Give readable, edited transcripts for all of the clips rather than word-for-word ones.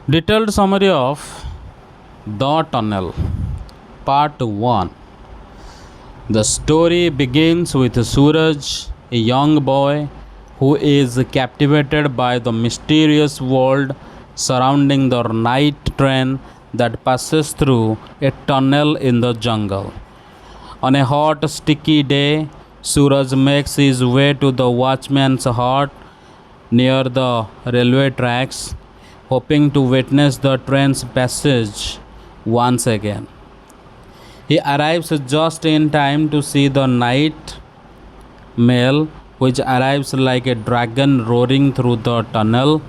Detailed summary of The Tunnel Part 1. The story begins with Suraj, a young boy who is captivated by the mysterious world surrounding the night train that passes through a tunnel in the jungle. On a hot, sticky day, Suraj makes his way to the watchman's hut near the railway tracks, hoping to witness the train's passage once again. He arrives just in time to see the night mail, which arrives like a dragon roaring through the tunnel,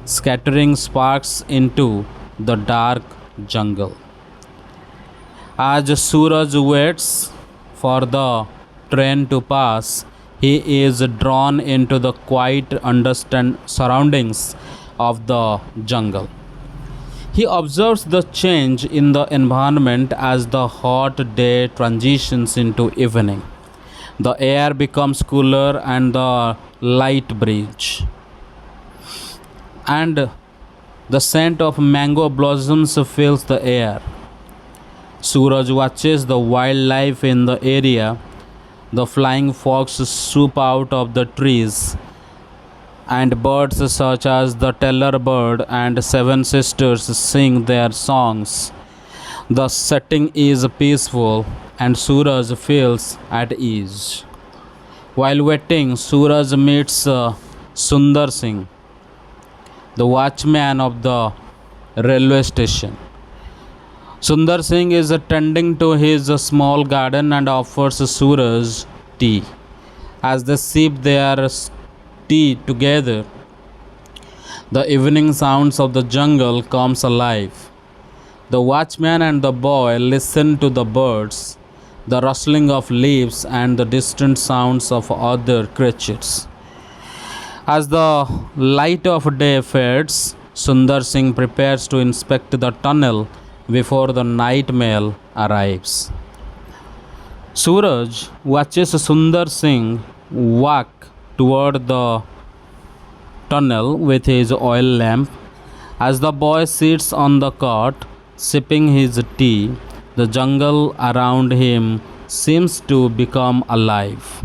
scattering sparks into the dark jungle. As Suraj waits for the train to pass, he is drawn into the quiet surroundings of the jungle. He observes the change in the environment as the hot day transitions into evening. The air becomes cooler and the light breeze, and the scent of mango blossoms fills the air. Suraj watches the wildlife in the area. The flying fox swoop out of the trees, and birds such as the teller bird and seven sisters sing their songs. The setting is peaceful and Suraj feels at ease. While waiting, Suraj meets Sundar Singh, the watchman of the railway station. Sundar Singh is tending to his small garden and offers Suraj tea. As they sip their tea together, the evening sounds of the jungle comes alive. The watchman and the boy listen to the birds, the rustling of leaves and the distant sounds of other creatures. As the light of day fades, Sundar Singh prepares to inspect the tunnel before the night mail arrives. Suraj watches Sundar Singh walk toward the tunnel with his oil lamp. As the boy sits on the cot, sipping his tea, the jungle around him seems to become alive.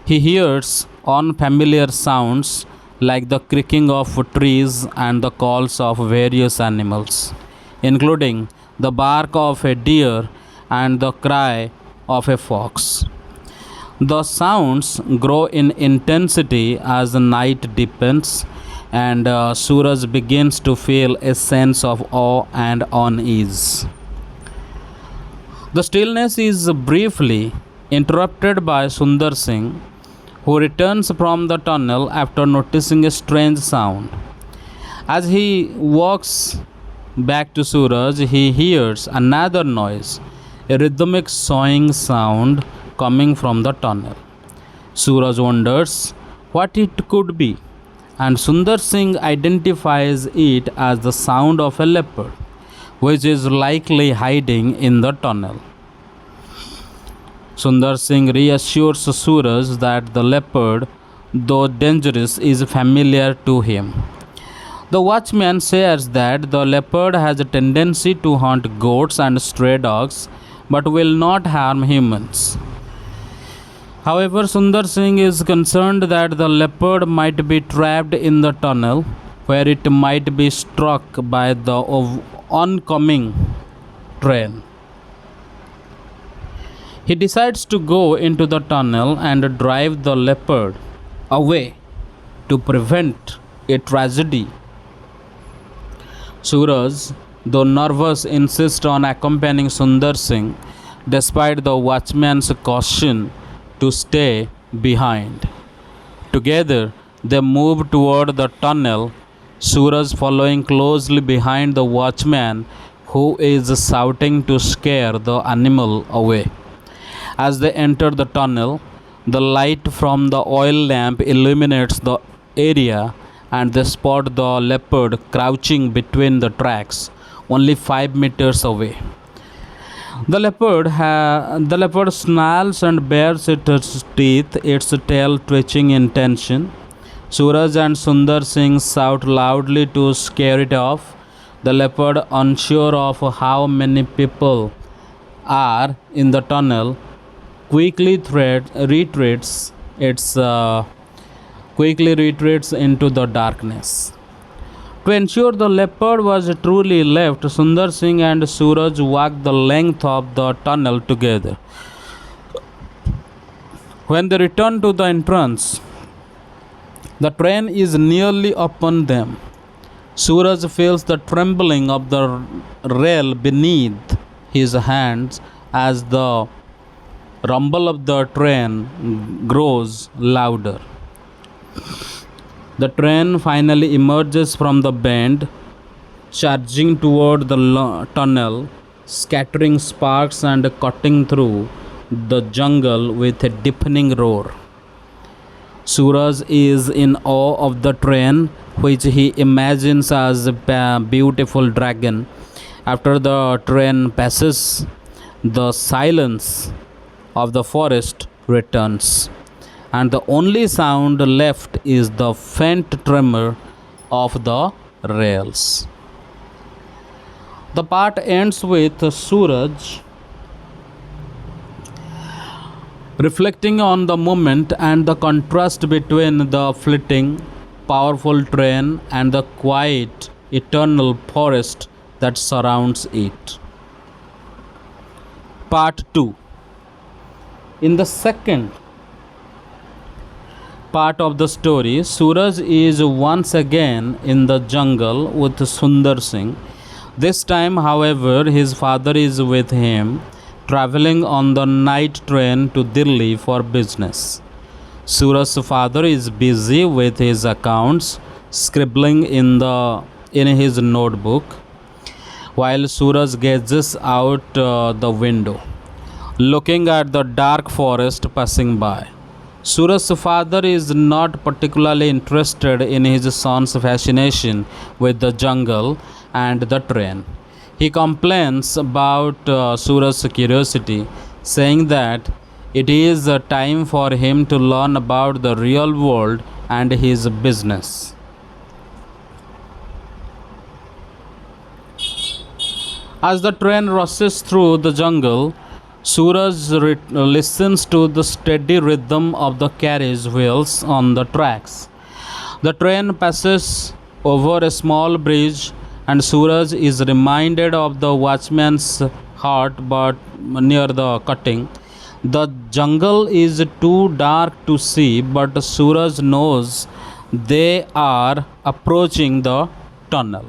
He hears unfamiliar sounds like the creaking of trees and the calls of various animals, including the bark of a deer and the cry of a fox. The sounds grow in intensity as the night deepens, and Suraj begins to feel a sense of awe and unease. The stillness is briefly interrupted by Sundar Singh, who returns from the tunnel after noticing a strange sound. As he walks back to Suraj, he hears another noise, a rhythmic soughing sound coming from the tunnel. Suraj wonders what it could be, and Sundar Singh identifies it as the sound of a leopard, which is likely hiding in the tunnel. Sundar Singh reassures Suraj that the leopard, though dangerous, is familiar to him. The watchman says that the leopard has a tendency to hunt goats and stray dogs but will not harm humans. However, Sundar Singh is concerned that the leopard might be trapped in the tunnel, where it might be struck by the oncoming train. He decides to go into the tunnel and drive the leopard away to prevent a tragedy. Suraj, though nervous, insists on accompanying Sundar Singh despite the watchman's caution to stay behind. Together, they move toward the tunnel, Suraj following closely behind the watchman who is shouting to scare the animal away. As they enter the tunnel, the light from the oil lamp illuminates the area and they spot the leopard crouching between the tracks, only 5 meters away. The leopard snarls and bares its teeth, its tail twitching in tension. Suraj and Sundar Singh shout loudly to scare it off. The leopard, unsure of how many people are in the tunnel, quickly retreats its quickly retreats into the darkness. To ensure the leopard was truly left, Sundar Singh and Suraj walked the length of the tunnel together. When they returned to the entrance, the train is nearly upon them. Suraj feels the trembling of the rail beneath his hands as the rumble of the train grows louder. The train finally emerges from the bend, charging toward the tunnel, scattering sparks and cutting through the jungle with a deafening roar. Suraj is in awe of the train, which he imagines as a beautiful dragon. After the train passes, the silence of the forest returns, and the only sound left is the faint tremor of the rails. The part ends with Suraj reflecting on the moment and the contrast between the fleeting, powerful train and the quiet, eternal forest that surrounds it. Part 2. In the second part of the story, Suraj is once again in the jungle with Sundar Singh. This time, however, his father is with him, traveling on the night train to Delhi for business. Suraj's father is busy with his accounts, scribbling in his notebook, while Suraj gazes out the window, looking at the dark forest passing by. Suraj's father is not particularly interested in his son's fascination with the jungle and the train. He complains about Suraj's curiosity, saying that it is a time for him to learn about the real world and his business. As the train rushes through the jungle, Suraj listens to the steady rhythm of the carriage wheels on the tracks. The train passes over a small bridge, and Suraj is reminded of the watchman's hut but near the cutting. The jungle is too dark to see, but Suraj knows they are approaching the tunnel.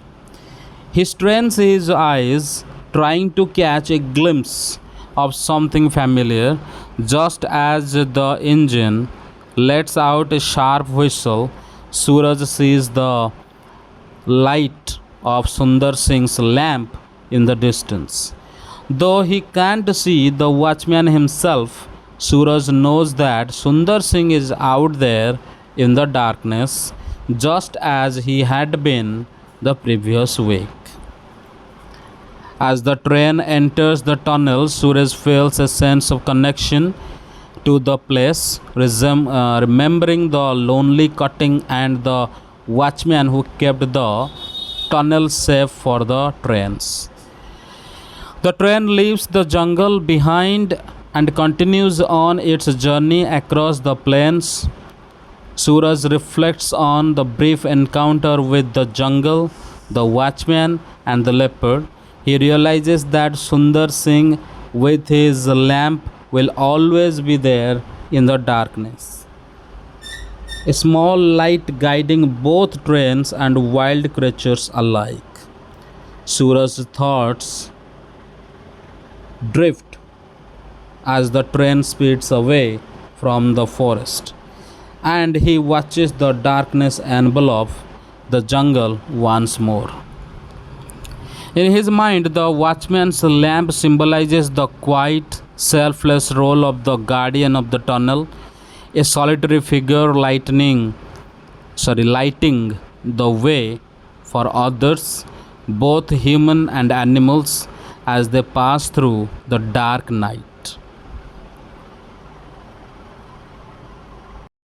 He strains his eyes, trying to catch a glimpse of something familiar. Just as the engine lets out a sharp whistle, Suraj sees the light of Sundar Singh's lamp in the distance. Though he can't see the watchman himself, Suraj knows that Sundar Singh is out there in the darkness, just as he had been the previous week. As the train enters the tunnel, Suraj feels a sense of connection to the place, remembering the lonely cutting and the watchman who kept the tunnel safe for the trains. The train leaves the jungle behind and continues on its journey across the plains. Suraj reflects on the brief encounter with the jungle, the watchman, and the leopard. He realizes that Sundar Singh, with his lamp, will always be there in the darkness, a small light guiding both trains and wild creatures alike. Suraj's thoughts drift as the train speeds away from the forest, and he watches the darkness envelop the jungle once more. In his mind, the watchman's lamp symbolizes the quiet, selfless role of the guardian of the tunnel, a solitary figure lighting the way for others, both human and animals, as they pass through the dark night.